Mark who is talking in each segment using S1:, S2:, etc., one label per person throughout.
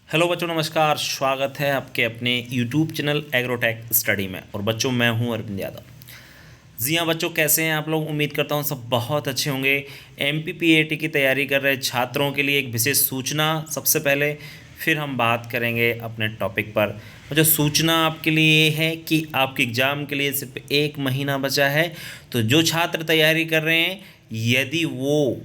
S1: Hello बच्चों, नमस्कार। स्वागत है आपके अपने यूट्यूब चैनल एग्रोटेक स्टडी में। और बच्चों, मैं हूं अरविंद यादव। जी हाँ बच्चों, कैसे हैं आप लोग? उम्मीद करता हूं सब बहुत अच्छे होंगे। एमपीपीएटी की तैयारी कर रहे छात्रों के लिए एक विशेष सूचना सबसे पहले, फिर हम बात करेंगे अपने टॉपिक पर। जो सूचना आपके लिए ये है कि आपके एग्ज़ाम के लिए सिर्फ 1 महीना बचा है। तो जो छात्र तैयारी कर रहे हैं, यदि वो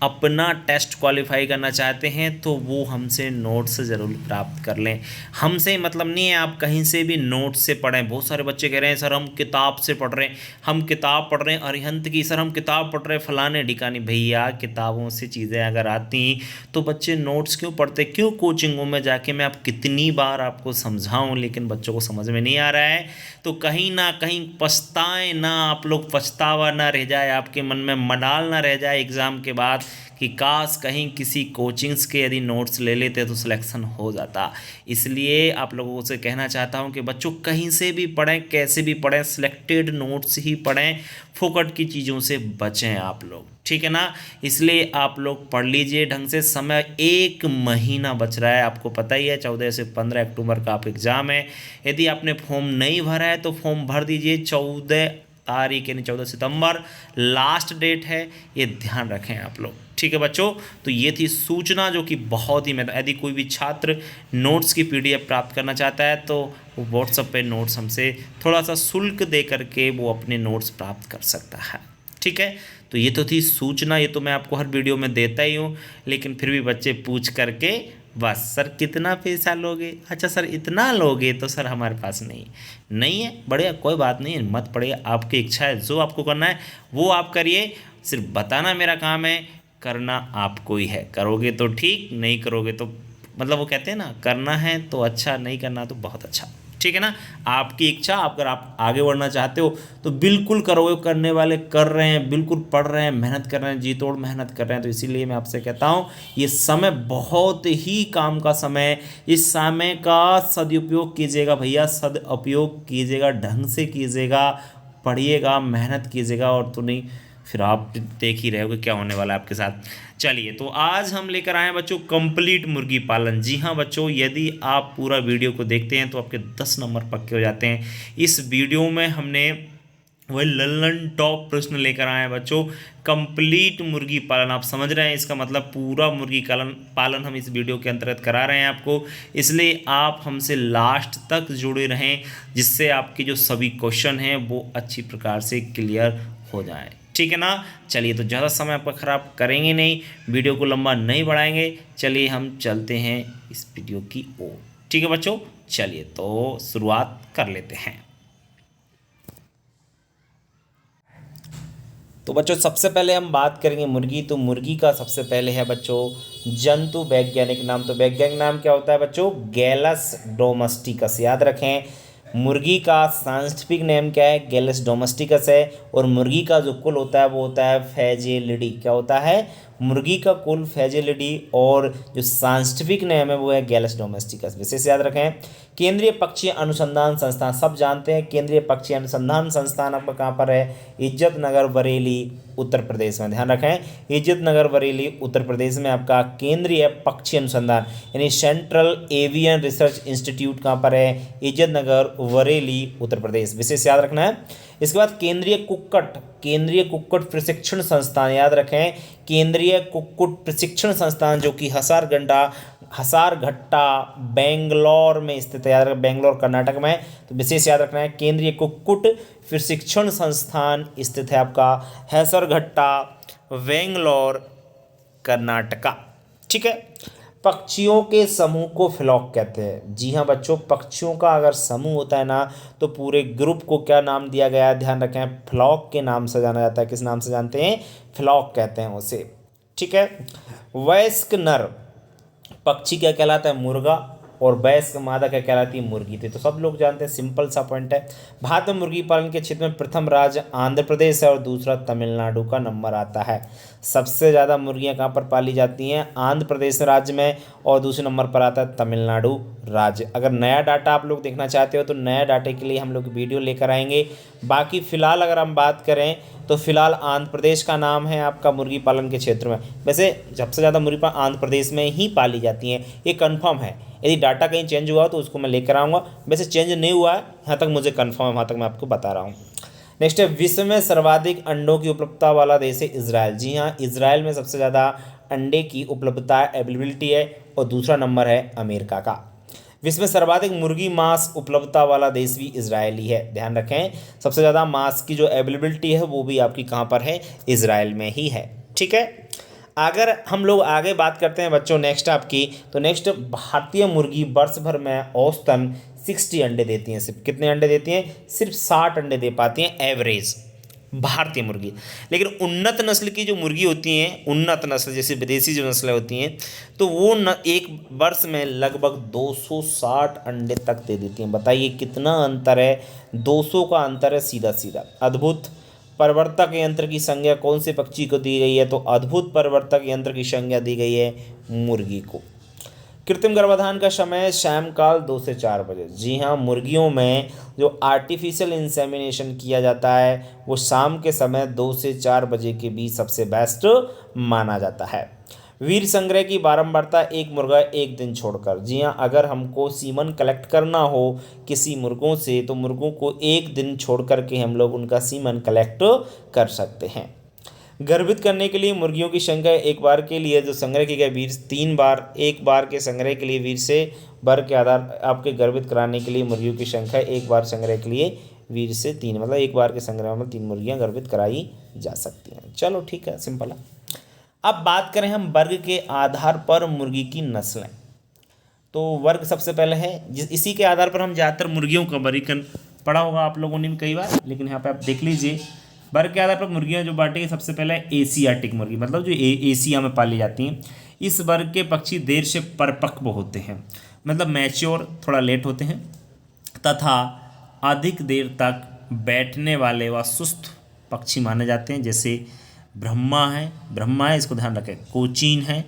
S1: अपना टेस्ट क्वालिफाई करना चाहते हैं तो वो हमसे नोट्स ज़रूर प्राप्त कर लें। हमसे मतलब नहीं है आप कहीं से भी नोट्स से पढ़ें। बहुत सारे बच्चे कह रहे हैं सर हम किताब से पढ़ रहे हैं, हम किताब पढ़ रहे हैं अरिहंत की, सर हम किताब पढ़ रहे हैं फलाने ढिकाने। भैया, किताबों से चीज़ें अगर आती तो बच्चे नोट्स क्यों पढ़ते? क्यों कोचिंगों में जाके मैं आप कितनी बार आपको समझाऊं, लेकिन बच्चों को समझ में नहीं आ रहा है। तो कहीं ना कहीं पछताएं ना आप लोग, पछतावा ना रह जाए आपके मन में, मलाल ना रह जाए एग्ज़ाम के बाद कि काश कहीं किसी कोचिंग्स के यदि नोट्स ले लेते तो सिलेक्शन हो जाता। इसलिए आप लोगों से कहना चाहता हूं कि बच्चों कहीं से भी पढ़ें, कैसे भी पढ़ें, सिलेक्टेड नोट्स ही पढ़ें। फोकट की चीज़ों से बचें आप लोग, ठीक है ना? इसलिए आप लोग पढ़ लीजिए ढंग से। समय 1 महीना बच रहा है, आपको पता ही है 14 से 15 अक्टूबर का आप एग्ज़ाम है। यदि आपने फॉर्म नहीं भरा है तो फॉर्म भर दीजिए। 14 तारीख यानी 14 सितंबर लास्ट डेट है, ये ध्यान रखें आप लोग, ठीक है बच्चों? तो ये थी सूचना जो कि बहुत ही यदि कोई भी छात्र नोट्स की पीडीएफ प्राप्त करना चाहता है तो वो व्हाट्सएप पे नोट्स हमसे थोड़ा सा शुल्क दे करके वो अपने नोट्स प्राप्त कर सकता है, ठीक है? तो ये तो थी सूचना, ये तो मैं आपको हर वीडियो में देता ही हूँ, लेकिन फिर भी बच्चे पूछ करके बस सर कितना पैसा लोगे? अच्छा सर इतना लोगे? तो सर हमारे पास नहीं है। बढ़िया, कोई बात नहीं है, मत पड़िए, आपकी इच्छा है, जो आपको करना है वो आप करिए। सिर्फ बताना मेरा काम है, करना आपको ही है। करोगे तो ठीक, नहीं करोगे तो मतलब वो कहते हैं ना, करना है तो अच्छा, नहीं करना तो बहुत अच्छा, ठीक है ना? आपकी इच्छा। अगर आप आगे बढ़ना चाहते हो तो बिल्कुल करोगे, करने वाले कर रहे हैं, बिल्कुल पढ़ रहे हैं, मेहनत कर रहे हैं, जी तोड़ मेहनत कर रहे हैं। तो इसीलिए मैं आपसे कहता हूँ ये समय बहुत ही काम का समय है। इस समय का सदुपयोग कीजिएगा भैया, सदुपयोग कीजिएगा, ढंग से कीजिएगा, पढ़िएगा, मेहनत कीजिएगा। और तो नहीं, फिर आप देख ही रहे हो कि क्या होने वाला है आपके साथ। चलिए, तो आज हम लेकर आए हैं बच्चों कंप्लीट मुर्गी पालन। जी हाँ बच्चों, यदि आप पूरा वीडियो को देखते हैं तो आपके 10 नंबर पक्के हो जाते हैं। इस वीडियो में हमने वही लल्लन टॉप प्रश्न लेकर आए हैं बच्चों। कंप्लीट मुर्गी पालन, आप समझ रहे हैं, इसका मतलब पूरा मुर्गी पालन हम इस वीडियो के अंतर्गत करा रहे हैं आपको। इसलिए आप हमसे लास्ट तक जुड़े रहें, जिससे आपके जो सभी क्वेश्चन हैं वो अच्छी प्रकार से क्लियर हो जाएं, ठीक है ना? चलिए, तो ज़्यादा समय आपका ख़राब करेंगे नहीं, वीडियो को लंबा नहीं बढ़ाएंगे। चलिए हम चलते हैं इस वीडियो की ओर, ठीक है बच्चों? चलिए तो शुरुआत कर लेते हैं। तो बच्चों सबसे पहले हम बात करेंगे मुर्गी। तो मुर्गी का सबसे पहले है बच्चों जंतु वैज्ञानिक नाम। तो वैज्ञानिक नाम क्या होता है बच्चों? गैलस डोमेस्टिकस। याद रखें, मुर्गी का साइंटिफिक नेम क्या है? गैलस डोमेस्टिकस है। और मुर्गी का जो कुल होता है वो होता है फेजेलिडी। क्या होता है? मुर्गी का कुल फेजेलिडी। और जो साइंटिफिक नेम है वो है गैलस डोमेस्टिकस। विशेष याद रखें, केंद्रीय पक्षी अनुसंधान संस्थान, सब जानते हैं केंद्रीय पक्षी अनुसंधान संस्थान आपका कहाँ पर है? इज्जत नगर बरेली उत्तर प्रदेश में। ध्यान रखें, इज्जत नगर बरेली उत्तर प्रदेश में आपका केंद्रीय पक्षी अनुसंधान यानी सेंट्रल एवियन रिसर्च इंस्टीट्यूट कहाँ पर है? इज्जत नगर बरेली उत्तर प्रदेश। विशेष याद रखना है। इसके बाद केंद्रीय कुक्कुट प्रशिक्षण संस्थान। याद रखें, केंद्रीय कुक्कुट प्रशिक्षण संस्थान जो कि हसारघट्टा बेंगलोर में स्थित है। याद रखें, बेंगलोर कर्नाटक में है। तो विशेष याद रखना है, केंद्रीय कुक्कुट प्रशिक्षण संस्थान स्थित है आपका हसारघट्टा बेंगलोर कर्नाटका, ठीक है? पक्षियों के समूह को फ्लॉक कहते हैं। जी हाँ बच्चों, पक्षियों का अगर समूह होता है ना तो पूरे ग्रुप को क्या नाम दिया गया है? ध्यान रखें, फ्लॉक के नाम से जाना जाता है। किस नाम से जानते हैं? फ्लॉक कहते हैं उसे, ठीक है? वयस्क नर पक्षी क्या कहलाता है? मुर्गा। और वयस्क मादा क्या कहलाती है? मुर्गी। तो सब लोग जानते हैं, सिंपल सा पॉइंट है। भारत में मुर्गी पालन के क्षेत्र में प्रथम राज्य आंध्र प्रदेश है और दूसरा तमिलनाडु का नंबर आता है। सबसे ज़्यादा मुर्गियां कहाँ पर पाली जाती हैं? आंध्र प्रदेश राज्य में। और दूसरे नंबर पर आता है तमिलनाडु राज्य। अगर नया डाटा आप लोग देखना चाहते हो तो नया डाटे के लिए हम लोग वीडियो लेकर आएंगे। बाकी फ़िलहाल अगर हम बात करें तो फिलहाल आंध्र प्रदेश का नाम है आपका मुर्गी पालन के क्षेत्र में। वैसे सबसे ज़्यादा मुर्गी पालन आंध्र प्रदेश में ही पाली जाती हैं, ये कंफर्म है। यदि डाटा कहीं चेंज हुआ तो उसको मैं लेकर आऊँगा, वैसे चेंज नहीं हुआ है यहाँ तक मुझे कंफर्म है, वहाँ तक मैं आपको बता रहा हूँ। नेक्स्ट है, विश्व में सर्वाधिक अंडों की उपलब्धता वाला देश है इजराइल। जी हाँ, इजराइल में सबसे ज़्यादा अंडे की उपलब्धता अवेलेबिलिटी है और दूसरा नंबर है अमेरिका का। विश्व में सर्वाधिक मुर्गी मांस उपलब्धता वाला देश भी इजराइल ही है। ध्यान रखें, सबसे ज़्यादा मांस की जो अवेलेबिलिटी है वो भी आपकी कहाँ पर है, इजराइल में ही है। ठीक है, अगर हम लोग आगे बात करते हैं बच्चों नेक्स्ट आपकी, तो नेक्स्ट भारतीय मुर्गी वर्ष भर में औसतन 60 अंडे देती हैं। सिर्फ कितने अंडे देती हैं? सिर्फ 60 अंडे दे पाती हैं एवरेज भारतीय मुर्गी। लेकिन उन्नत नस्ल की जो मुर्गी होती हैं, उन्नत नस्ल जैसे विदेशी जो नस्लें होती हैं, तो वो एक वर्ष में लगभग 260 अंडे तक दे देती हैं। बताइए कितना अंतर है, 200 का अंतर है सीधा सीधा। अद्भुत प्रवर्तक यंत्र की संज्ञा कौन से पक्षी को दी गई है? तो अद्भुत प्रवर्तक यंत्र की संज्ञा दी गई है मुर्गी को। कृत्रिम गर्भाधान का समय शाम काल 2 से 4 बजे। जी हाँ, मुर्गियों में जो आर्टिफिशियल इंसेमिनेशन किया जाता है वो शाम के समय 2 से 4 बजे के बीच सबसे बेस्ट माना जाता है। वीर संग्रह की बारंबारता, एक मुर्गा एक दिन छोड़कर। जी हाँ, अगर हमको सीमन कलेक्ट करना हो किसी मुर्गों से तो मुर्गों को एक दिन छोड़ कर के हम लोग उनका सीमन कलेक्ट कर सकते हैं। गर्भित करने के लिए मुर्गियों की संख्या एक बार के लिए जो संग्रह की गई वीर 3 बार, एक बार के संग्रह के लिए वीर से वर्ग के आधार आपके गर्भित कराने के लिए मुर्गियों की संख्या एक बार संग्रह के लिए वीर से 3, मतलब एक बार के संग्रह में 3 मुर्गियां गर्भित कराई जा सकती हैं। चलो ठीक है, सिंपल है। अब बात करें हम वर्ग के आधार पर मुर्गी की नस्लें, तो वर्ग सबसे पहले है इसी के आधार पर हम ज़्यादातर मुर्गियों का वर्गीकरण पढ़ा होगा आप लोगों ने भी कई बार, लेकिन यहाँ पे आप देख लीजिए वर्ग के आधार पर मुर्गियाँ जो बांटी सबसे पहले एशियाटिक मुर्गी, मतलब जो एशिया में पाली जाती हैं। इस वर्ग के पक्षी देर से परिपक्व होते हैं, मतलब मैच्योर थोड़ा लेट होते हैं, तथा अधिक देर तक बैठने वाले व सुस्त पक्षी माने जाते हैं। जैसे ब्रह्मा है इसको ध्यान रखें, कोचीन है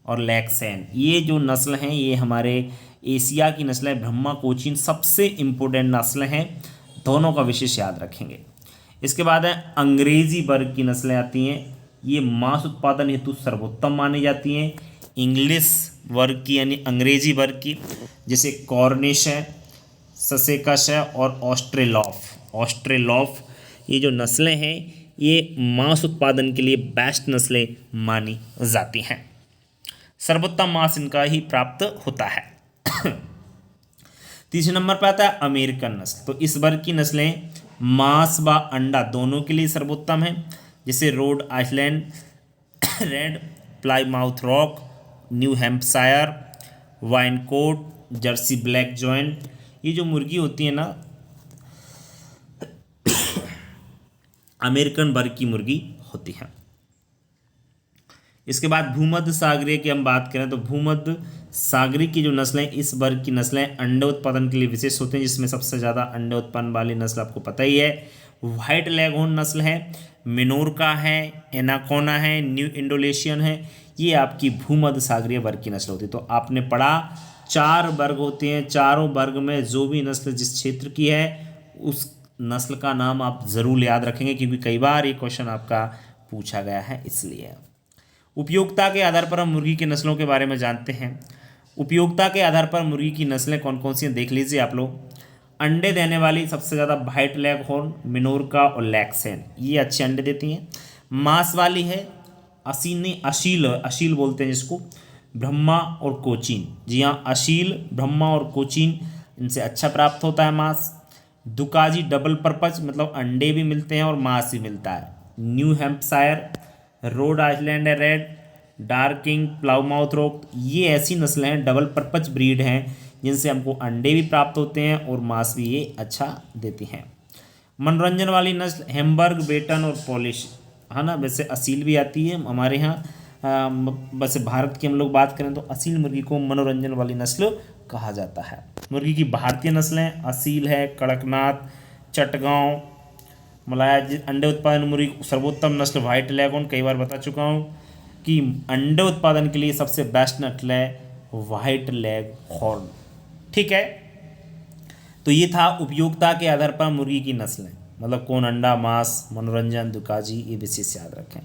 S1: और लैक्सेन। ये जो नस्ल हैं ये हमारे एशिया की नस्ल है। ब्रह्मा कोचीन सबसे इम्पोर्टेंट नस्ल हैं, दोनों का विशेष याद रखेंगे। इसके बाद है अंग्रेजी वर्ग की नस्लें आती हैं, ये मांस उत्पादन हेतु सर्वोत्तम मानी जाती हैं। इंग्लिश वर्ग की यानी अंग्रेजी वर्ग की, जैसे कॉर्निश है, ससेकस है और ऑस्ट्रेलॉफ ये जो नस्लें हैं ये मांस उत्पादन के लिए बेस्ट नस्लें मानी जाती हैं। सर्वोत्तम मांस इनका ही प्राप्त होता है। तीसरे नंबर पर आता है अमेरिकन नस्ल। तो इस वर्ग की नस्लें मांस व अंडा दोनों के लिए सर्वोत्तम है, जैसे Rhode Island, Red Plymouth Rock, New Hampshire, Wyandotte, Jersey Black giant. ये जो मुर्गी होती है ना अमेरिकन वर्ग की मुर्गी होती है। इसके बाद भूमध्य सागरीय की हम बात करें तो भूमध्य सागरीय की जो नस्लें, इस वर्ग की नस्लें अंडे उत्पादन के लिए विशेष होते हैं, जिसमें सबसे ज़्यादा अंडे उत्पन्न वाली नस्ल आपको पता ही है व्हाइट लेगहॉर्न नस्ल है, मिनोरका है, एनाकोना है, न्यू इंडोनेशियन है। ये आपकी भूमध्य सागरीय वर्ग की नस्ल होती है। तो आपने पढ़ा 4 वर्ग होते हैं, चारों वर्ग में जो भी नस्ल जिस क्षेत्र की है उस नस्ल का नाम आप ज़रूर याद रखेंगे, क्योंकि कई बार ये क्वेश्चन आपका पूछा गया है इसलिए। उपयोगिता के आधार पर हम मुर्गी की नस्लों के बारे में जानते हैं। उपयोगिता के आधार पर मुर्गी की नस्लें कौन कौन सी हैं देख लीजिए आप लोग। अंडे देने वाली सबसे ज़्यादा व्हाइट लेगहॉर्न, मिनोरका और लैक्सेन, ये अच्छे अंडे देती हैं। मांस वाली है अशील बोलते हैं जिसको, ब्रह्मा और कोचीन। जी हाँ, अशील, ब्रह्मा और कोचीन, इनसे अच्छा प्राप्त होता है मांस। दुकाजी डबल पर्पज, मतलब अंडे भी मिलते हैं और मांस भी मिलता है। New Hampshire, Rhode Island Red, Dorking, Plymouth Rock, ये ऐसी नस्लें हैं, डबल पर्पज ब्रीड हैं, जिनसे हमको अंडे भी प्राप्त होते हैं और मांस भी ये अच्छा देती हैं। मनोरंजन वाली नस्ल हैम्बर्ग, बेटन और पॉलिश, है ना। वैसे असील भी आती है हमारे यहाँ, वैसे भारत की हम लोग बात करें तो असील मुर्गी को मनोरंजन वाली नस्ल कहा जाता है। मुर्गी की भारतीय नस्लें असील है, कड़कनाथ, चटगांव, मलाया। अंडे उत्पादन मुर्गी सर्वोत्तम नस्ल व्हाइट लेगहॉर्न, कई बार बता चुका हूँ कि अंडे उत्पादन के लिए सबसे बेस्ट नस्ल है व्हाइट लेगहॉर्न। ठीक है, तो ये था उपयोगिता के आधार पर मुर्गी की नस्लें। मतलब कौन अंडा, मांस, मनोरंजन, दुकाजी, ये विशेष याद रखें।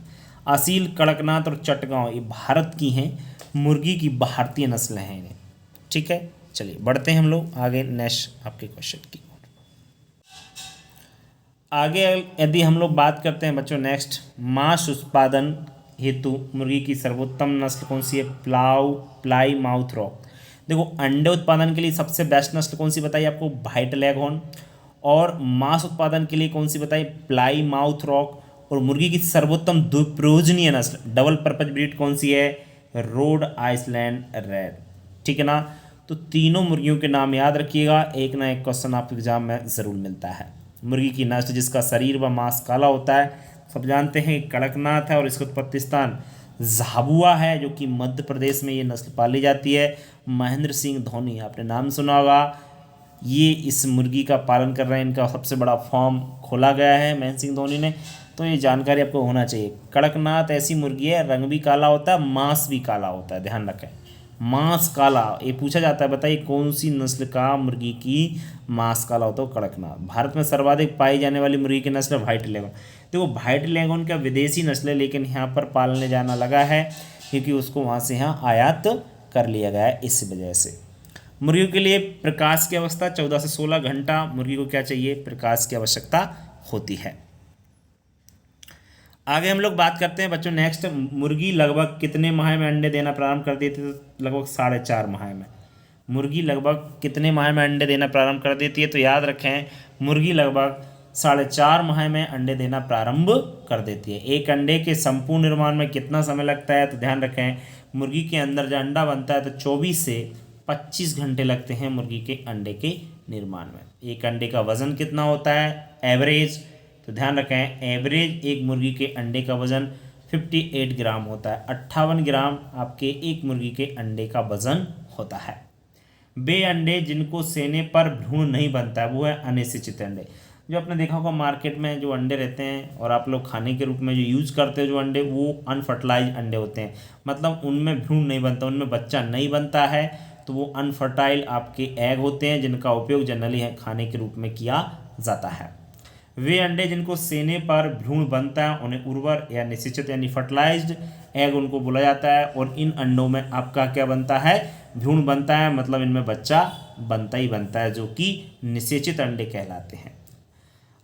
S1: असील, कड़कनाथ और चटगांव ये भारत की हैं मुर्गी की भारतीय नस्लें हैं इन्हें। ठीक है, चलिए बढ़ते हैं हम लोग आगे नेक्स्ट आपके क्वेश्चन की। आगे यदि हम लोग बात करते हैं बच्चों नेक्स्ट, मांस उत्पादन हेतु मुर्गी की सर्वोत्तम नस्ल कौन सी है? Ply mouth rock. देखो अंडे उत्पादन के लिए सबसे बेस्ट नस्ल कौन सी बताइए आपको? White leghorn. और मांस उत्पादन के लिए कौन सी बताई? Ply mouth rock. और मुर्गी की सर्वोत्तम द्विप्रयोजनीय नस्ल डबल पर्पज ब्रीड कौन सी है? Rhode Island Red. ठीक है ना, तो तीनों मुर्गियों के नाम याद रखिएगा, एक ना एक क्वेश्चन आपके एग्जाम में ज़रूर मिलता है। मुर्गी की नस्ल जिसका शरीर व मांस काला होता है, सब जानते हैं कड़कनाथ है और इसका उत्पत्ति स्थान झाबुआ है, जो कि मध्य प्रदेश में ये नस्ल पाली जाती है। महेंद्र सिंह धोनी, आपने नाम सुना होगा, ये इस मुर्गी का पालन कर रहे हैं, इनका सबसे बड़ा फार्म खोला गया है महेंद्र सिंह धोनी ने, तो ये जानकारी आपको होना चाहिए। कड़कनाथ ऐसी मुर्गी है, रंग भी काला होता है, मांस भी काला होता है, ध्यान रखें, मांस काला। ये पूछा जाता है, बताइए कौन सी नस्ल का मुर्गी की मांस काला होता है? कड़कनाथ। भारत में सर्वाधिक पाई जाने वाली मुर्गी की नस्ल व्हाइट लेगन। देखो व्हाइट लेगन का विदेशी नस्ल है, लेकिन यहाँ पर पालने जाना लगा है क्योंकि उसको वहाँ से यहाँ आयात कर लिया गया है, इस वजह से। मुर्गियों के लिए प्रकाश की अवस्था 14 से 16 घंटा मुर्गी को क्या चाहिए? प्रकाश की आवश्यकता होती है। आगे हम लोग बात करते हैं बच्चों नेक्स्ट, मुर्गी लगभग कितने माह में अंडे देना प्रारंभ कर देती है? तो लगभग 4.5 माह में। मुर्गी लगभग कितने माह में अंडे देना प्रारंभ कर देती है? तो याद रखें, मुर्गी लगभग 4.5 माह में अंडे देना प्रारंभ कर देती है। एक अंडे के संपूर्ण निर्माण में कितना समय लगता है? तो ध्यान रखें, मुर्गी के अंदर जब अंडा बनता है तो 24 से 25 घंटे लगते हैं मुर्गी के अंडे के निर्माण में। एक अंडे का वजन कितना होता है एवरेज? तो ध्यान रखें, एवरेज एक मुर्गी के अंडे का वजन 58 ग्राम होता है। 58 ग्राम आपके एक मुर्गी के अंडे का वजन होता है। वे अंडे जिनको सेने पर भ्रूण नहीं बनता है वो है अनिषेचित अंडे। जो आपने देखा होगा मार्केट में जो अंडे रहते हैं और आप लोग खाने के रूप में जो यूज़ करते हो जो अंडे, वो अनफर्टिलाइज अंडे होते हैं, मतलब उनमें भ्रूण नहीं बनता, उनमें बच्चा नहीं बनता है, तो वो अनफर्टाइल आपके एग होते हैं जिनका उपयोग जनरली खाने के रूप में किया जाता है। वे अंडे जिनको सेने पर भ्रूण बनता है उन्हें उर्वर या निषेचित यानी फर्टिलाइज्ड एग उनको बोला जाता है। और इन अंडों में आपका क्या बनता है? भ्रूण बनता है, मतलब इनमें बच्चा बनता ही बनता है, जो कि निषेचित अंडे कहलाते हैं।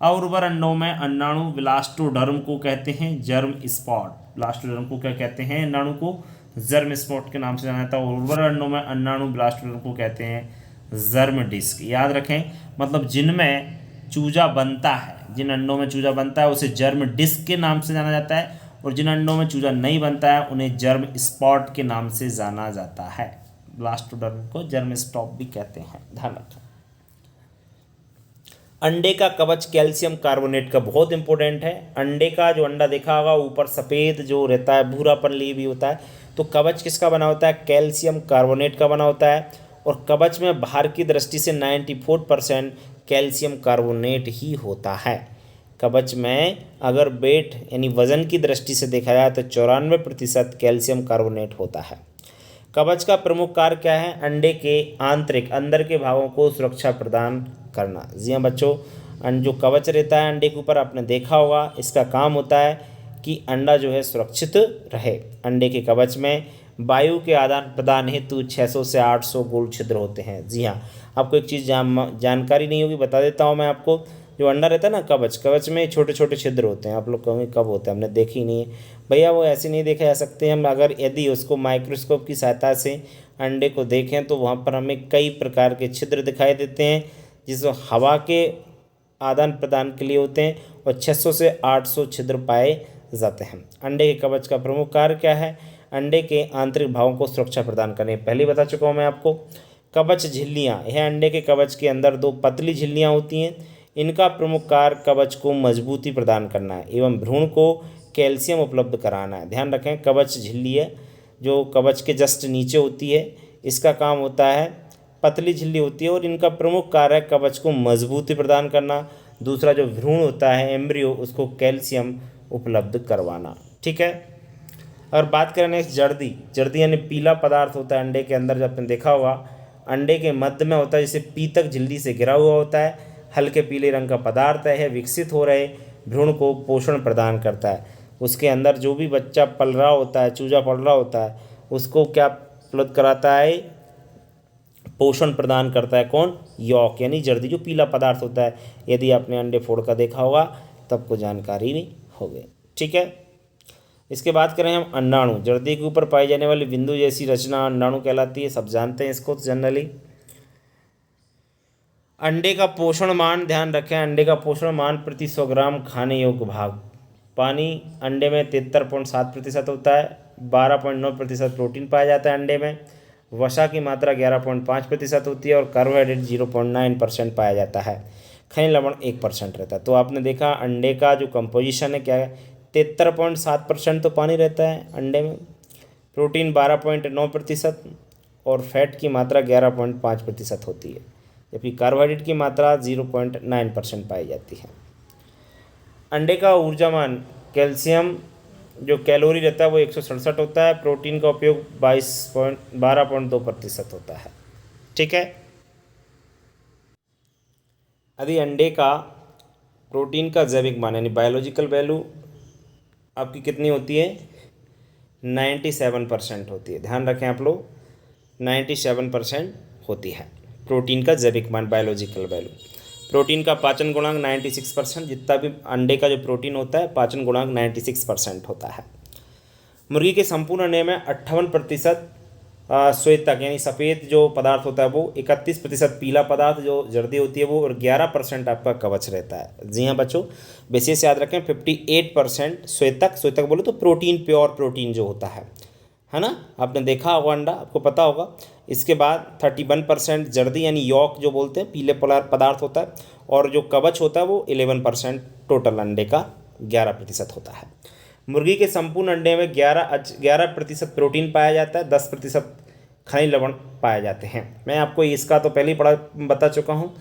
S1: अउर्वर अंडों में अंडाणु ब्लास्टोडर्म को कहते हैं जर्म स्पॉट। ब्लास्टोडर्म को क्या कहते हैं? अंडाणु को जर्म स्पॉट के नाम से जाना जाता है। उर्वर अंडों में अंडाणु ब्लास्टोडर्म को कहते हैं जर्म डिस्क। याद रखें, मतलब जिनमें चूजा बनता है, जिन अंडों में चूजा बनता है उसे जर्म डिस्क के नाम से जाना जाता है, और जिन अंडों में चूजा नहीं बनता है उन्हें जर्म स्पॉट के नाम से जाना जाता है। ब्लास्टोडर्म को जर्म स्पॉट भी कहते हैं, ध्यान रखें। अंडे का कवच कैल्शियम कार्बोनेट का बहुत इंपॉर्टेंट है। अंडे का जो अंडा देखा होगा ऊपर सफ़ेद जो रहता है भूरापन लिए भी होता है, तो कवच किसका बना होता है? कैल्शियम कार्बोनेट का बना होता है। और कवच में भार की दृष्टि से 94% कैल्शियम कार्बोनेट ही होता है। कवच में अगर वेट यानी वजन की दृष्टि से देखा जाए तो 94% कैल्शियम कार्बोनेट होता है। कवच का प्रमुख कार्य क्या है? अंडे के आंतरिक अंदर के भागों को सुरक्षा प्रदान करना। जी हाँ बच्चों, जो कवच रहता है अंडे के ऊपर आपने देखा होगा, इसका काम होता है कि अंडा जो है सुरक्षित रहे। अंडे के कवच में वायु के आदान प्रदान हेतु 600 से 800 गोल छिद्र होते हैं। जी हाँ, आपको एक चीज़ जानकारी नहीं होगी, बता देता हूँ मैं आपको। जो अंडा रहता है ना कवच में छोटे छोटे छिद्र होते हैं। आप लोग कहोगे कब होते हैं, हमने देखी नहीं है भैया, वो ऐसे नहीं देखे जा सकते। हम अगर यदि उसको माइक्रोस्कोप की सहायता से अंडे को देखें तो वहाँ पर हमें कई प्रकार के छिद्र दिखाई देते हैं, जिसमें हवा के आदान प्रदान के लिए होते हैं, और 600 से 800 छिद्र पाए जाते हैं। अंडे के कवच का प्रमुख कार्य क्या है? अंडे के आंतरिक भागों को सुरक्षा प्रदान करने। पहले बता चुका हूँ मैं आपको। कवच झिल्लियाँ, यह अंडे के कवच के अंदर 2 पतली झिल्लियाँ होती हैं। इनका प्रमुख कार्य कवच को मजबूती प्रदान करना है एवं भ्रूण को कैल्शियम उपलब्ध कराना है। ध्यान रखें, कवच झिल्ली है जो कवच के जस्ट नीचे होती है, इसका काम होता है, पतली झिल्ली होती है और इनका प्रमुख कार्य है कवच को मजबूती प्रदान करना। दूसरा जो भ्रूण होता है एम्ब्रियो, उसको कैल्शियम उपलब्ध करवाना। ठीक है। अगर बात करें नेक्स्ट जर्दी यानी पीला पदार्थ होता है अंडे के अंदर, जब आपने देखा होगा अंडे के मध्य में होता है, जैसे पीतक झिल्ली से घिरा हुआ होता है।
S2: हल्के पीले रंग का पदार्थ है, विकसित हो रहे भ्रूण को पोषण प्रदान करता है। उसके अंदर जो भी बच्चा पल रहा होता है, चूजा पल रहा होता है, उसको क्या उपलब्ध कराता है? पोषण प्रदान करता है। कौन? यॉक यानी जर्दी, जो पीला पदार्थ होता है। यदि आपने अंडे फोड़ का देखा होगा तब को जानकारी नहीं हो गई। ठीक है, इसके बाद करें हम अंडाणु। जर्दी के ऊपर पाई जाने वाली बिंदु जैसी रचना अंडाणु कहलाती है। सब जानते हैं इसको जनरली। अंडे का पोषण मान, ध्यान रखें, अंडे का पोषण मान प्रति 100 ग्राम खाने योग्य भाग। पानी अंडे में 73.7% होता है। 12.9% प्रोटीन पाया जाता है अंडे में। वसा की मात्रा 11.5% होती है और कार्बोहाइड्रेट 0.9% पाया जाता है। खनिज लवण 1% रहता है। तो आपने देखा अंडे का जो कंपोजिशन है क्या है, 73.7% तो पानी रहता है अंडे में, प्रोटीन 12.9% और फैट की मात्रा 11.5% होती है, जबकि कार्बोहाइड्रेट की मात्रा 0.9% पाई जाती है। अंडे का ऊर्जामान, कैल्शियम जो कैलोरी रहता है वो 167 होता है। प्रोटीन का उपयोग 12.2% होता है। ठीक है, यदि अंडे का प्रोटीन का जैविक मान यानी बायोलॉजिकल वैल्यू आपकी कितनी होती है? 97% होती है। ध्यान रखें आप लोग, 97% होती है प्रोटीन का जैविक मान, बायोलॉजिकल वैल्यू। प्रोटीन का पाचन गुणांक 96%, जितना भी अंडे का जो प्रोटीन होता है पाचन गुणांक 96% होता है। मुर्गी के संपूर्ण अंडे में 58% श्वेतक यानी सफ़ेद जो पदार्थ होता है वो, 31% पीला पदार्थ जो जर्दी होती है वो, और 11% आपका कवच रहता है। जी हाँ बच्चों, विशेष याद रखें 58% श्वेतक, श्वेतक बोलो तो प्रोटीन, प्योर प्रोटीन जो होता है ना, आपने देखा होगा अंडा, आपको पता होगा। इसके बाद 31% जर्दी यानी यॉक जो बोलते हैं, पीले पदार्थ होता है, और जो कवच होता है वो 11%, टोटल अंडे का 11% होता है। मुर्गी के संपूर्ण अंडे में 11% प्रोटीन पाया जाता है, 10% खनिज लवण पाए जाते हैं। मैं आपको इसका तो पहले ही बता चुका हूँ।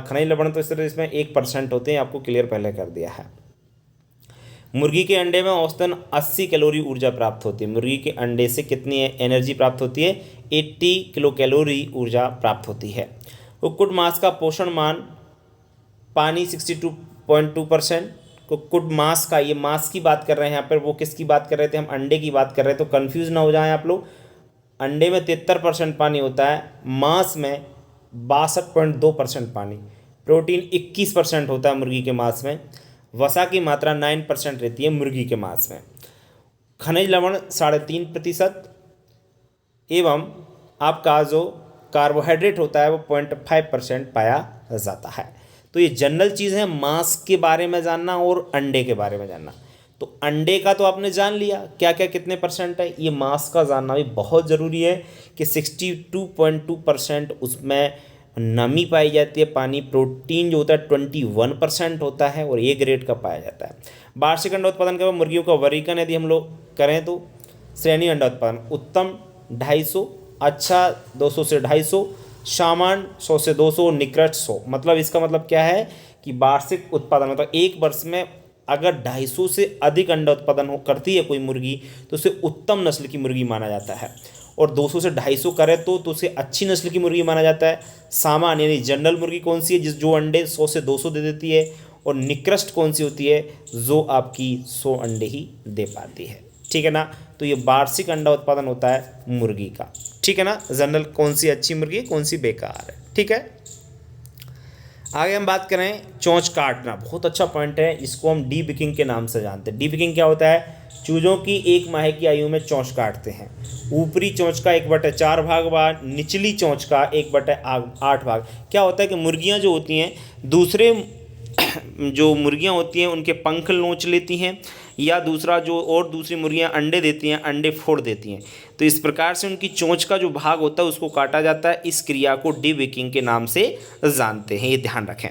S2: खनिज लवण तो इस तरह इसमें 1% होते हैं, आपको क्लियर पहले कर दिया है। मुर्गी के अंडे में औसतन 80 कैलोरी ऊर्जा प्राप्त होती है। मुर्गी के अंडे से कितनी एनर्जी प्राप्त होती है? 80 किलो कैलोरी ऊर्जा प्राप्त होती है। कुक्कुट मांस का पोषण मान, पानी 62.2%। कुक्कुट मांस का, ये मांस की बात कर रहे हैं यहाँ पर, वो किसकी बात कर रहे थे हम? अंडे की बात कर रहे थे, तो कन्फ्यूज ना हो जाएं आप लोग। अंडे में 73% पानी होता है, मांस में 62.2% पानी, प्रोटीन 21% होता है मुर्गी के मांस में, वसा की मात्रा 9% रहती है मुर्गी के मांस में, खनिज लवण 3.5%, एवं आपका जो कार्बोहाइड्रेट होता है वो 0.5% पाया जाता है। तो ये जनरल चीज़ है मांस के बारे में जानना और अंडे के बारे में जानना। तो अंडे का तो आपने जान लिया क्या क्या कितने परसेंट है, ये मांस का जानना भी बहुत ज़रूरी है कि 62.2% उसमें नमी पाई जाती है, पानी, प्रोटीन जो होता है 21% होता है और ए ग्रेड का पाया जाता है। वार्षिक अंडा उत्पादन के बाद मुर्गियों का वर्गीकरण यदि हम लोग करें तो श्रेणी अंडा उत्पादन, उत्तम 250, अच्छा 200 से 250, सामान्य 100 से 200, निकृष्ट 100। मतलब इसका मतलब क्या है कि वार्षिक उत्पादन मतलब एक वर्ष में अगर 250 से अधिक अंडा उत्पादन करती है कोई मुर्गी तो उसे उत्तम नस्ल की मुर्गी माना जाता है, और 200 से 250 करे तो उसे अच्छी नस्ल की मुर्गी माना जाता है। सामान्य यानी जनरल मुर्गी कौन सी है? जो अंडे 100 से 200 दे देती है, और निकृष्ट कौन सी होती है? जो आपकी 100 अंडे ही दे पाती है। ठीक है ना, तो ये वार्षिक अंडा उत्पादन होता है मुर्गी का। ठीक है ना, जनरल कौन सी अच्छी मुर्गी है, कौन सी बेकार है। ठीक है, आगे हम बात करें चोंच काटना, बहुत अच्छा पॉइंट है, इसको हम डीबिकिंग के नाम से जानते हैं। डीबिकिंग क्या होता है? चूजों की 1 माह की आयु में चोंच काटते हैं। ऊपरी चोंच का 1/4 भाग व निचली चोंच का 1/8 भाग। क्या होता है कि मुर्गियां जो होती हैं, दूसरे जो मुर्गियां होती हैं उनके पंख नोच लेती हैं, या दूसरा जो और दूसरी मुर्गियां अंडे देती हैं, अंडे फोड़ देती हैं, तो इस प्रकार से उनकी चोंच का जो भाग होता है उसको काटा जाता है। इस क्रिया को डीबिकिंग के नाम से जानते हैं, ये ध्यान रखें।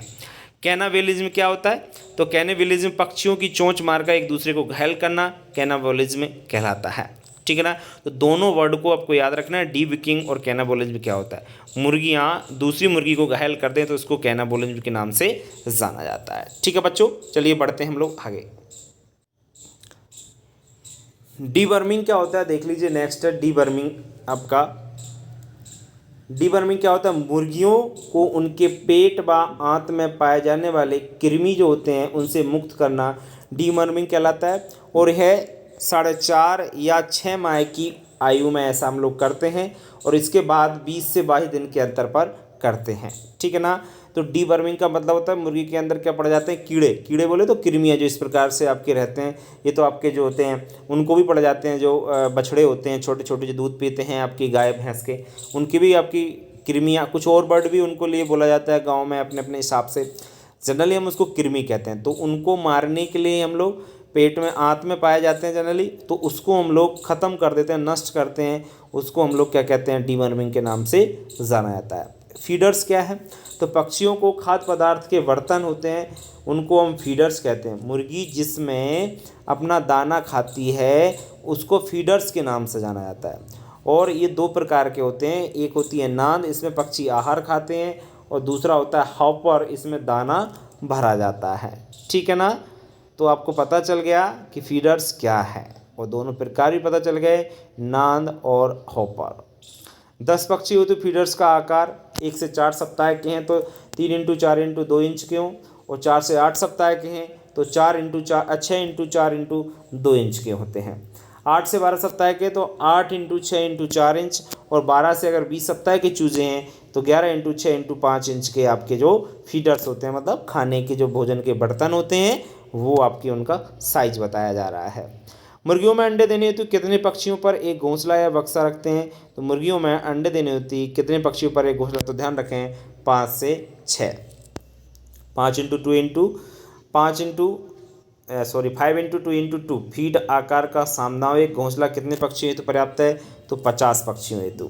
S2: कैनाबेलिज्म क्या होता है? तो कैनाबेलिज्म पक्षियों की चोंच मारकर एक दूसरे को घायल करना कैनाबेलिज्म कहलाता है। ठीक है ना, तो दोनों वर्ड को आपको याद रखना है, डीबिकिंग और कैनाबोलिज्म क्या होता है। मुर्गियाँ दूसरी मुर्गी को घायल कर दें तो इसको कैनाबोलिज्म के नाम से जाना जाता है। ठीक है बच्चों, चलिए बढ़ते हैं हम लोग आगे। डीवर्मिंग क्या होता है देख लीजिए, नेक्स्ट है डीवर्मिंग आपका। डीवर्मिंग क्या होता है? मुर्गियों को उनके पेट व आंत में पाए जाने वाले कृमि जो होते हैं उनसे मुक्त करना डीवर्मिंग कहलाता है। और यह 4.5 या 6 माह की आयु में ऐसा हम लोग करते हैं और इसके बाद 20 से 22 दिन के अंतर पर करते हैं, ठीक है ना। तो डीवर्मिंग का मतलब होता है मुर्गी के अंदर क्या पड़ जाते हैं? कीड़े। कीड़े बोले तो कृमियाँ जो इस प्रकार से आपके रहते हैं, ये तो आपके जो होते हैं उनको भी पड़ जाते हैं। जो बछड़े होते हैं छोटे छोटे जो दूध पीते हैं आपकी गाय भैंस के, उनकी भी आपकी कृमियाँ, कुछ और वर्ड भी उनको लिए बोला जाता है गाँव में अपने अपने हिसाब से। जनरली हम उसको कृमि कहते हैं। तो उनको मारने के लिए हम लोग पेट में आंत में पाए जाते हैं जनरली, तो उसको हम लोग ख़त्म कर देते हैं, नष्ट करते हैं। उसको हम लोग क्या कहते हैं? डीवर्मिंग के नाम से जाना जाता है। फीडर्स क्या है? तो पक्षियों को खाद्य पदार्थ के बर्तन होते हैं, उनको हम फीडर्स कहते हैं। मुर्गी जिसमें अपना दाना खाती है उसको फीडर्स के नाम से जाना जाता है। और ये 2 प्रकार के होते हैं, एक होती है नांद, इसमें पक्षी आहार खाते हैं, और दूसरा होता है हॉपर, इसमें दाना भरा जाता है, ठीक है ना। तो आपको पता चल गया कि फीडर्स क्या है, और दोनों प्रकार भी पता चल गए, नांद और हॉपर। 10 पक्षी हो तो फीडर्स का आकार 1 से 4 सप्ताह के हैं तो 3 इंटू 4 इंटू 2 इंच के हों, और 4 से 8 सप्ताह के हैं तो 6 इंटू 4 इंटू 2 इंच के होते हैं। 8 से 12 सप्ताह के तो 8 इंटू 6 इंटू 4 इंच, और 12 से अगर 20 सप्ताह के चूजे हैं तो 11 इंटू 6 इंटू 5 इंच के आपके जो फीडर्स होते हैं, मतलब खाने के जो भोजन के बर्तन होते हैं, वो आपके उनका साइज बताया जा रहा है। मुर्गियों में अंडे देने हेतु कितने पक्षियों पर एक घोंसला या बक्सा रखते हैं? तो मुर्गियों में अंडे देने होती कितने पक्षियों पर एक घोंसला? तो ध्यान रखें 5 से 6। 5 into 2 into 5 into 5 into 2 into 2 feet आकार का सामनाविक घोंसला कितने पक्षियों हेतु पर्याप्त है? तो 50 पक्षियों हेतु।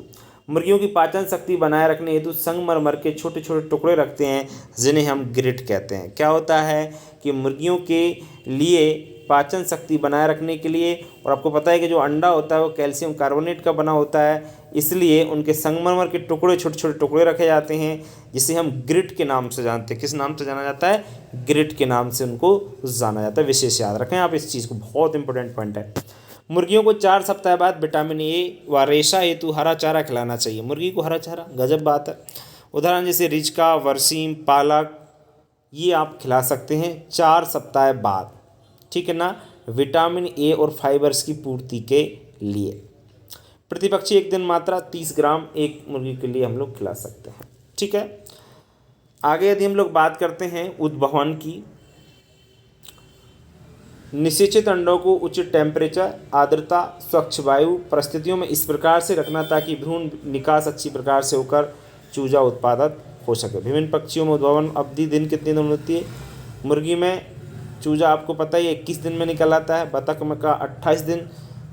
S2: मुर्गियों की पाचन शक्ति बनाए रखने हेतु संगमरमर के छोटे छोटे टुकड़े रखते हैं जिन्हें हम ग्रिट कहते हैं। क्या होता है कि मुर्गियों के लिए पाचन शक्ति बनाए रखने के लिए, और आपको पता है कि जो अंडा होता है वो कैल्शियम कार्बोनेट का बना होता है, इसलिए उनके संगमरमर के टुकड़े, छोटे छोटे टुकड़े रखे जाते हैं जिसे हम ग्रिट के नाम से जानते हैं। किस नाम से जाना जाता है? ग्रिट के नाम से उनको जाना जाता है। विशेष याद रखें आप इस चीज़ को, बहुत इंपॉर्टेंट पॉइंट है। मुर्गियों को 4 सप्ताह बाद विटामिन ए व रेशा हेतु हरा चारा खिलाना चाहिए। मुर्गी को हरा चारा, गजब बात है। उदाहरण जैसे रिचका, वर्सीम, पालक, ये आप खिला सकते हैं 4 सप्ताह बाद, ठीक है ना, विटामिन ए और फाइबर्स की पूर्ति के लिए। प्रतिपक्षी एक दिन मात्रा 30 ग्राम एक मुर्गी के लिए हम लोग खिला सकते हैं, ठीक है। आगे यदि हम लोग बात करते हैं उद्भवन की, निषेचित अंडों को उचित टेम्परेचर, आर्द्रता, स्वच्छ वायु परिस्थितियों में इस प्रकार से रखना ताकि भ्रूण निकास अच्छी प्रकार से होकर चूजा उत्पादक हो सके। विभिन्न पक्षियों में उद्भवन अवधि दिन कितने दिन होती है? मुर्गी में चूजा आपको पता ही 21 दिन में निकल आता है, बतख में का 28 दिन,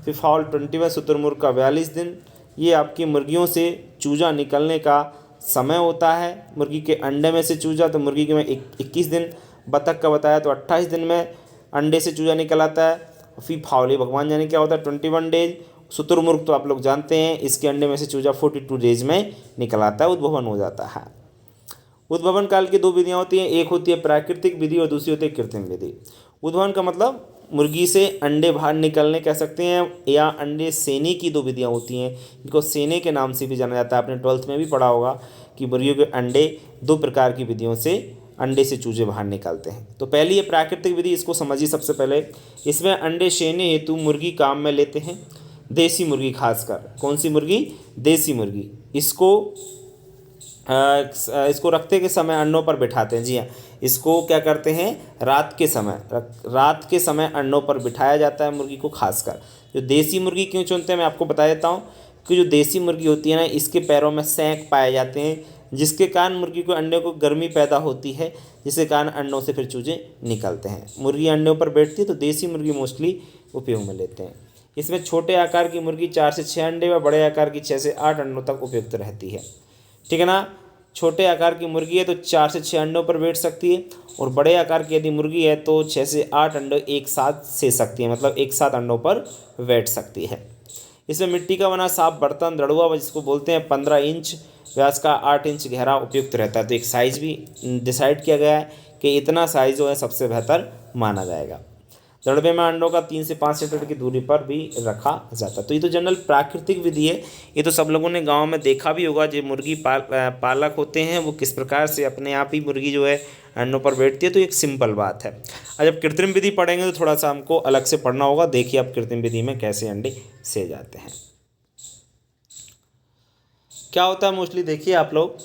S2: फिर फाउल 20 में, शुतुरमुर्ग का 42 दिन। ये आपकी मुर्गियों से चूजा निकलने का समय होता है। मुर्गी के अंडे में से चूजा, तो मुर्गी के में 21 दिन, बतख का बताया तो 28 दिन में अंडे से चूजा निकल आता है। फिर फावली भगवान जाने क्या होता है 21 डेज। शुतुरमुर्ग तो आप लोग जानते हैं, इसके अंडे में से चूजा 42 डेज में निकल आता है, उद्भवन हो जाता है। उद्भवन काल की 2 विधियाँ होती हैं, एक होती है प्राकृतिक विधि और दूसरी होती है कृत्रिम विधि। उद्भवन का मतलब मुर्गी से अंडे बाहर निकलने कह सकते हैं, या अंडे सेने की 2 विधियाँ होती हैं, इनको सेने के नाम से भी जाना जाता है। आपने 12th में भी पढ़ा होगा कि मुर्गियों के अंडे 2 प्रकार की विधियों से अंडे से चूजे बाहर निकालते हैं। तो पहली है प्राकृतिक विधि, इसको समझिए सबसे पहले। इसमें अंडे सेने हेतु मुर्गी काम में लेते हैं, देसी मुर्गी खासकर। कौन सी मुर्गी? देसी मुर्गी। इसको रखते के समय अंडों पर बिठाते हैं। जी हाँ, इसको क्या करते हैं? रात के समय अंडों पर बिठाया जाता है मुर्गी को खासकर। जो देसी मुर्गी क्यों चुनते हैं मैं आपको बता देता हूँ कि जो देसी मुर्गी होती है ना, इसके पैरों में सेंक पाए जाते हैं, जिसके कारण मुर्गी को अंडे को गर्मी पैदा होती है, जिसके कारण अंडों से फिर चूजे निकलते हैं। मुर्गी अंडों पर बैठती है तो देसी मुर्गी मोस्टली उपयोग में लेते हैं। इसमें छोटे आकार की मुर्गी 4 से 6 अंडे व बड़े आकार की 6 से 8 अंडों तक उपयुक्त रहती है, ठीक है ना। छोटे आकार की मुर्गी है तो 4 से 6 अंडों पर बैठ सकती है, और बड़े आकार की यदि मुर्गी है तो 6 से 8 अंडे एक साथ से सकती है, मतलब एक साथ अंडों पर बैठ सकती है। इसमें मिट्टी का बना साफ बर्तन, दड़ुआ, जिसको बोलते हैं 15 इंच व्यास का 8 इंच गहरा उपयुक्त रहता है। तो एक साइज़ भी डिसाइड किया गया है कि इतना साइज़ जो है सबसे बेहतर माना जाएगा। दड़बे में अंडों का 3 से 5 सेंटीमीटर की दूरी पर भी रखा जाता है। तो ये तो जनरल प्राकृतिक विधि है, ये तो सब लोगों ने गांव में देखा भी होगा। जो मुर्गी पालक होते हैं वो किस प्रकार से अपने आप ही मुर्गी जो है अंडों पर बैठती है, तो एक सिंपल बात है। और जब कृत्रिम विधि पढ़ेंगे तो थोड़ा सा हमको अलग से पढ़ना होगा। देखिए अब कृत्रिम विधि में कैसे अंडे से जाते हैं, क्या होता है मोस्टली। देखिए आप लोग,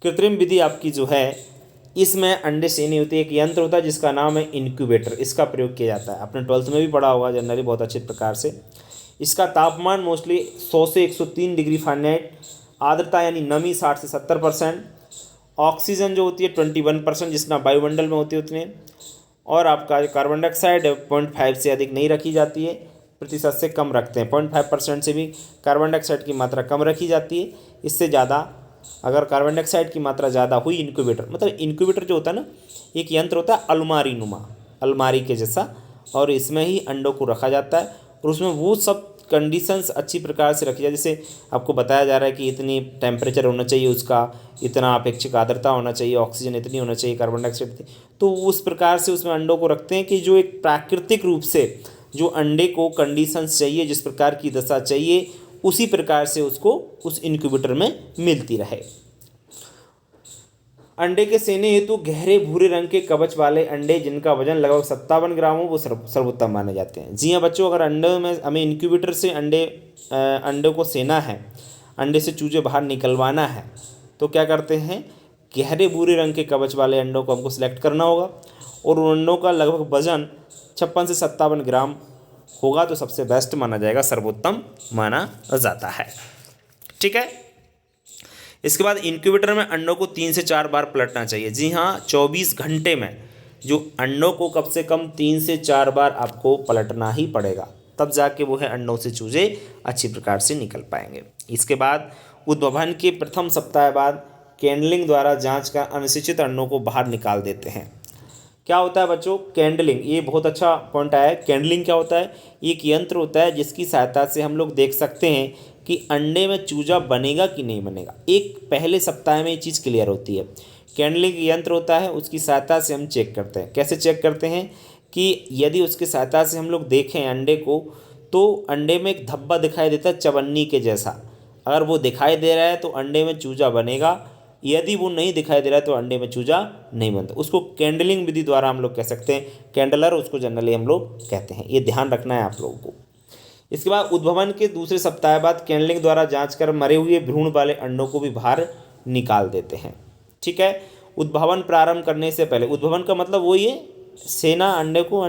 S2: कृत्रिम विधि आपकी जो है इसमें अंडे सेनी होती है। एक यंत्र होता है जिसका नाम है इनक्यूबेटर, इसका प्रयोग किया जाता है। आपने 12th में भी पढ़ा होगा जनरली बहुत अच्छे प्रकार से। इसका तापमान मोस्टली 100 से 103 डिग्री फ़ारेनहाइट, आर्द्रता यानी नमी 60 से 70%, ऑक्सीजन जो होती है 21% जितना वायुमंडल में होती है उतने, और आपका जो कार्बन डाइऑक्साइड 0.5 से अधिक नहीं रखी जाती है, प्रतिशत से कम रखते हैं। 0.5% से भी कार्बन डाइऑक्साइड की मात्रा कम रखी जाती है। इससे ज़्यादा अगर कार्बन डाइऑक्साइड की मात्रा ज़्यादा हुई, इनक्यूबेटर मतलब इनक्यूबेटर जो होता है ना, एक यंत्र होता है अलमारी नुमा, अलमारी के जैसा, और इसमें ही अंडों को रखा जाता है। और उसमें वो सब कंडीशंस अच्छी प्रकार से रखी जाए, जैसे आपको बताया जा रहा है कि इतनी टेम्परेचर होना चाहिए उसका, इतना अपेक्षित आर्द्रता होना चाहिए, ऑक्सीजन इतनी होना चाहिए, कार्बन डाइऑक्साइड इतनी, तो उस प्रकार से उसमें अंडों को रखते हैं कि जो एक प्राकृतिक रूप से जो अंडे को कंडीशंस चाहिए, जिस प्रकार की दशा चाहिए, उसी प्रकार से उसको उस इनक्यूबेटर में मिलती रहे। अंडे के सेने हेतु गहरे भूरे रंग के कवच वाले अंडे जिनका वजन लगभग 57 ग्राम हो वो सर्वोत्तम माने जाते हैं। जी हाँ बच्चों, अगर अंडे में हमें इनक्यूबेटर से अंडे को सेना है, अंडे से चूजे बाहर निकलवाना है, तो क्या करते हैं, गहरे भूरे रंग के कवच वाले अंडों को हमको सिलेक्ट करना होगा, और उन अंडों का लगभग वजन 56 से 57 ग्राम होगा तो सबसे बेस्ट माना जाएगा, सर्वोत्तम माना जाता है। ठीक है। इसके बाद इंक्यूबेटर में अंडों को 3 से 4 बार पलटना चाहिए। जी हाँ, 24 घंटे में जो अंडों को कम से कम 3 से 4 बार आपको पलटना ही पड़ेगा, तब जाके वो है अंडों से चूजे अच्छी प्रकार से निकल पाएंगे। इसके बाद उद्भवन के प्रथम सप्ताह बाद कैंडलिंग द्वारा जांच कर अनिश्चित अंडों को बाहर निकाल देते हैं। क्या होता है बच्चों, कैंडलिंग, ये बहुत अच्छा पॉइंट आया है। कैंडलिंग क्या होता है, एक यंत्र होता है जिसकी सहायता से हम लोग देख सकते हैं कि अंडे में चूजा बनेगा कि नहीं बनेगा। एक पहले सप्ताह में ये चीज़ क्लियर होती है। कैंडलिंग यंत्र होता है, उसकी सहायता से हम चेक करते हैं। कैसे चेक करते हैं कि यदि उसकी सहायता से हम लोग देखें अंडे को, तो अंडे में एक धब्बा दिखाई देता है चवन्नी के जैसा। अगर वो दिखाई दे रहा है तो अंडे में चूजा बनेगा, यदि वो नहीं दिखाई दे रहा है तो अंडे में चूजा नहीं बनता। उसको कैंडलिंग विधि द्वारा हम लोग कह सकते हैं, कैंडलर उसको जनरली हम लोग कहते हैं। ये ध्यान रखना है आप लोगों को। इसके बाद उद्भवन के दूसरे सप्ताह बाद कैंडलिंग द्वारा जांच कर मरे हुए भ्रूण वाले अंडों को भी बाहर निकाल देते हैं। ठीक है। उद्भवन प्रारंभ करने से पहले, उद्भवन का मतलब वही है, सेना अंडे को